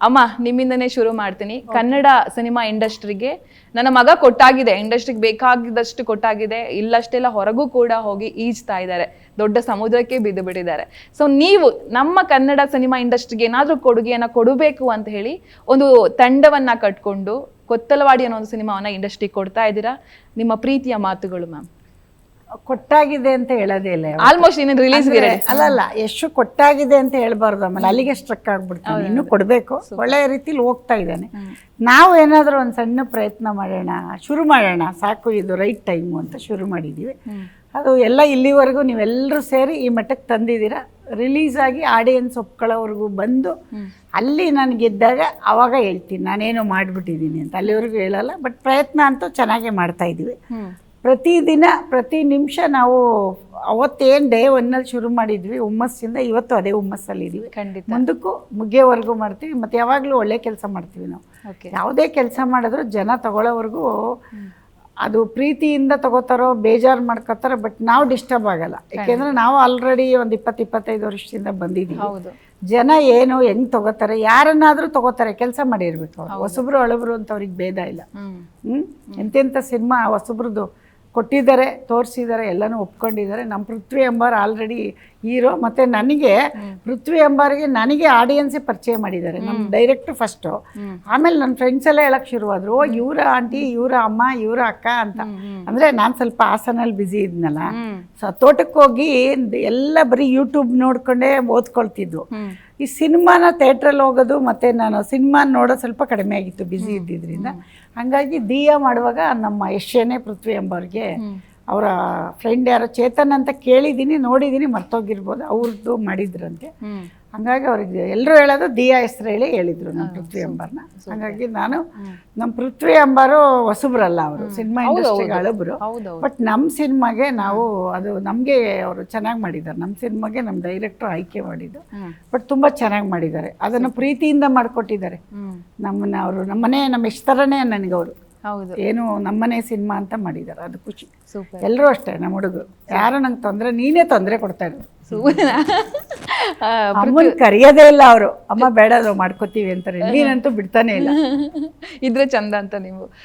ಅಮ್ಮ ನಿಮ್ಮಿಂದನೇ ಶುರು ಮಾಡ್ತೀನಿ. ಕನ್ನಡ ಸಿನಿಮಾ ಇಂಡಸ್ಟ್ರಿಗೆ ನನ್ನ ಮಗ ಕೊಟ್ಟಾಗಿದೆ, ಇಂಡಸ್ಟ್ರಿಗೆ ಬೇಕಾಗಿದ್ದಷ್ಟು ಕೊಟ್ಟಾಗಿದೆ, ಇಲ್ಲಷ್ಟೆಲ್ಲ ಹೊರಗೂ ಕೂಡ ಹೋಗಿ ಈಜ್ತಾ ಇದ್ದಾರೆ, ದೊಡ್ಡ ಸಮುದ್ರಕ್ಕೆ ಬಿದ್ದು ಬಿಟ್ಟಿದ್ದಾರೆ. ಸೊ ನೀವು ನಮ್ಮ ಕನ್ನಡ ಸಿನಿಮಾ ಇಂಡಸ್ಟ್ರಿಗೆ ಏನಾದರೂ ಕೊಡುಗೆಯನ್ನ ಕೊಡಬೇಕು ಅಂತ ಹೇಳಿ ಒಂದು ತಂಡವನ್ನ ಕಟ್ಕೊಂಡು ಕೊತ್ತಲವಾಡಿ ಅನ್ನೋ ಒಂದು ಸಿನಿಮಾವನ್ನ ಇಂಡಸ್ಟ್ರಿಗೆ ಕೊಡ್ತಾ ಇದ್ದೀರಾ. ನಿಮ್ಮ ಪ್ರೀತಿಯ ಮಾತುಗಳು ಮ್ಯಾಮ್. ಕೊಟ್ಟಾಗಿದೆ ಅಂತ ಹೇಳೋದೇ ಇಲ್ಲ, ಆಲ್ಮೋಸ್ಟ್ ಇನ್ನೇನು ರಿಲೀಸ್ ಅಲ್ಲಲ್ಲ, ಎಷ್ಟು ಕೊಟ್ಟಾಗಿದೆ ಅಂತ ಹೇಳ್ಬಾರ್ದು, ಆಮೇಲೆ ಅಲ್ಲಿಗೆ ಸ್ಟ್ರಕ್ ಆಗ್ಬಿಡ್ತಾನೆ. ಇನ್ನೂ ಕೊಡಬೇಕು, ಒಳ್ಳೆಯ ರೀತಿಲಿ ಹೋಗ್ತಾ ಇದ್ದಾನೆ. ನಾವು ಏನಾದರೂ ಒಂದು ಸಣ್ಣ ಪ್ರಯತ್ನ ಮಾಡೋಣ, ಶುರು ಮಾಡೋಣ, ಸಾಕು ಇದು ರೈಟ್ ಟೈಮು ಅಂತ ಶುರು ಮಾಡಿದ್ದೀವಿ. ಅದು ಎಲ್ಲ ಇಲ್ಲಿವರೆಗೂ ನೀವೆಲ್ಲರೂ ಸೇರಿ ಈ ಮಟ್ಟಕ್ಕೆ ತಂದಿದ್ದೀರಾ. ರಿಲೀಸ್ ಆಗಿ ಆಡಿಯನ್ಸ್ ಒಪ್ಕೊಳ್ಳೋವರೆಗೂ ಬಂದು ಅಲ್ಲಿ ನಾನು ಗೆದ್ದಾಗ ಆವಾಗ ಹೇಳ್ತೀನಿ ನಾನೇನೋ ಮಾಡಿಬಿಟ್ಟಿದ್ದೀನಿ ಅಂತ. ಅಲ್ಲಿವರೆಗೂ ಹೇಳಲ್ಲ, ಬಟ್ ಪ್ರಯತ್ನ ಅಂತೂ ಚೆನ್ನಾಗೇ ಮಾಡ್ತಾಯಿದ್ದೀವಿ. ಪ್ರತಿದಿನ ಪ್ರತಿ ನಿಮಿಷ ನಾವು ಅವತ್ತೇನು ಡೇ ಒನ್ನಲ್ಲಿ ಶುರು ಮಾಡಿದ್ವಿ ಹುಮ್ಮಸ್ಸಿಂದ, ಇವತ್ತು ಅದೇ ಹುಮ್ಮಸ್ಸಲ್ಲಿದ್ದೀವಿ. ಮುಂದಕ್ಕೂ ಮುಗಿಯೋವರೆಗೂ ಮಾಡ್ತೀವಿ. ಮತ್ತು ಯಾವಾಗಲೂ ಒಳ್ಳೆ ಕೆಲಸ ಮಾಡ್ತೀವಿ ನಾವು. ಯಾವುದೇ ಕೆಲಸ ಮಾಡಿದ್ರು ಜನ ತಗೊಳ್ಳೋವರೆಗೂ ಅದು ಪ್ರೀತಿಯಿಂದ ತಗೋತಾರೋ ಬೇಜಾರು ಮಾಡ್ಕೋತಾರೋ, ಬಟ್ ನಾವು ಡಿಸ್ಟರ್ಬ್ ಆಗಲ್ಲ. ಯಾಕೆಂದರೆ ನಾವು ಆಲ್ರೆಡಿ ಒಂದು 20-25 ವರ್ಷದಿಂದ ಬಂದಿದ್ದೀವಿ. ಜನ ಏನು ಹೆಂಗೆ ತಗೋತಾರೆ, ಯಾರನ್ನಾದರೂ ತಗೋತಾರೆ, ಕೆಲಸ ಮಾಡಿರ್ಬೇಕು. ಅವ್ರು ಹೊಸಬ್ರು ಹಳಬ್ರು ಅಂತ ಅವ್ರಿಗೆ ಭೇದ ಇಲ್ಲ. ಎಂತೆಂಥ ಸಿನಿಮಾ ಹೊಸಬ್ರದ್ದು ಕೊಟ್ಟಿದ್ದಾರೆ, ತೋರಿಸಿದ್ದಾರೆ, ಎಲ್ಲನೂ ಒಪ್ಕೊಂಡಿದ್ದಾರೆ. ನಮ್ಮ ಪೃಥ್ವಿ ಎಂಬಾರ್ ಆಲ್ರೆಡಿ ಹೀರೋ. ಮತ್ತು ನನಗೆ ಪೃಥ್ವಿ ಎಂಬಾರಿಗೆ ನನಗೆ ಆಡಿಯನ್ಸೇ ಪರಿಚಯ ಮಾಡಿದ್ದಾರೆ. ನಮ್ಮ ಡೈರೆಕ್ಟ್ರು ಫಸ್ಟು, ಆಮೇಲೆ ನನ್ನ ಫ್ರೆಂಡ್ಸ್ ಎಲ್ಲ ಹೇಳಕ್ಕೆ ಶುರುವಾದರು, ಓ ಇವರ ಆಂಟಿ, ಇವರ ಅಮ್ಮ, ಇವರ ಅಕ್ಕ ಅಂತ. ಅಂದರೆ ನಾನು ಸ್ವಲ್ಪ ಹಾಸನಲ್ಲಿ ಬ್ಯುಸಿ ಇದ್ನಲ್ಲ, ಸೊ ತೋಟಕ್ಕೆ ಹೋಗಿ ಎಲ್ಲ ಬರೀ ಯೂಟ್ಯೂಬ್ ನೋಡ್ಕೊಂಡೇ ಓದ್ಕೊಳ್ತಿದ್ವು. ಈ ಸಿನಿಮಾನ ಥಿಯೇಟ್ರಲ್ಲಿ ಹೋಗೋದು ಮತ್ತು ನಾನು ಸಿನಿಮಾ ನೋಡೋದು ಸ್ವಲ್ಪ ಕಡಿಮೆ ಆಗಿತ್ತು ಬ್ಯುಸಿ ಇದ್ದಿದ್ದರಿಂದ. ಹಾಗಾಗಿ ದಿಯಾ ಮಾಡುವಾಗ ನಮ್ಮ ಯಶನೇ ಪೃಥ್ವಿ ಎಂಬವ್ರಿಗೆ ಅವರ ಫ್ರೆಂಡ್ ಯಾರೋ ಚೇತನ್ ಅಂತ ಕೇಳಿದ್ದೀನಿ, ನೋಡಿದ್ದೀನಿ, ಮರ್ತೋಗಿರ್ಬೋದು, ಅವ್ರದ್ದು ಮಾಡಿದ್ರಂತೆ. ಹಾಗಾಗಿ ಅವ್ರಿಗೆ ಎಲ್ಲರೂ ಹೇಳೋದು ದಿಯಾ ಹೆಸರು ಹೇಳಿ ಹೇಳಿದರು ನಮ್ಮ ಪೃಥ್ವಿ ಎಂಬಾರ್ನ. ಹಾಗಾಗಿ ನಾನು ನಮ್ಮ ಪೃಥ್ವಿ ಎಂಬಾರು ಹೊಸಬ್ರಲ್ಲ, ಅವರು ಸಿನಿಮಾ ಇಂಡಸ್ಟ್ರಿಗೆ ಹಳಬ್ರು. ಬಟ್ ನಮ್ಮ ಸಿನಿಮಾಗೆ ನಾವು ಅದು ನಮಗೆ ಅವರು ಚೆನ್ನಾಗಿ ಮಾಡಿದ್ದಾರೆ. ನಮ್ಮ ಸಿನಿಮಾಗೆ ನಮ್ಮ ಡೈರೆಕ್ಟ್ರು ಆಯ್ಕೆ ಮಾಡಿದ್ದು, ಬಟ್ ತುಂಬ ಚೆನ್ನಾಗಿ ಮಾಡಿದ್ದಾರೆ. ಅದನ್ನು ಪ್ರೀತಿಯಿಂದ ಮಾಡಿಕೊಟ್ಟಿದ್ದಾರೆ ನಮ್ಮನ್ನ. ಅವರು ನಮ್ಮನೆ ನಮ್ಮ ಇಷ್ಟ ಥರನೇ ನನಗೆ ಅವರು ಏನು ನಮ್ಮನೆ ಸಿನಿಮಾ ಅಂತ ಮಾಡಿದ್ದಾರೆ. ಅದು ಖುಷಿ. ಎಲ್ಲರೂ ಅಷ್ಟೇ, ನಮ್ಮ ಹುಡುಗರು ಯಾರು ನಂಗೆ ತೊಂದರೆ, ನೀನೇ ತೊಂದರೆ ಕೊಡ್ತಾ ಇದ್ರು. ಅಮ್ಮನ ಕರೆಯೋದೇ ಇಲ್ಲ ಅವರು, ಅಮ್ಮ ಬೇಡ ನಾವು ಮಾಡ್ಕೋತೀವಿ ಅಂತಾರೆ. ನೀನಂತೂ ಬಿಡ್ತಾನೆ ಇಲ್ಲ. ಇದ್ರೆ ಚಂದ ಅಂತ ನೀವು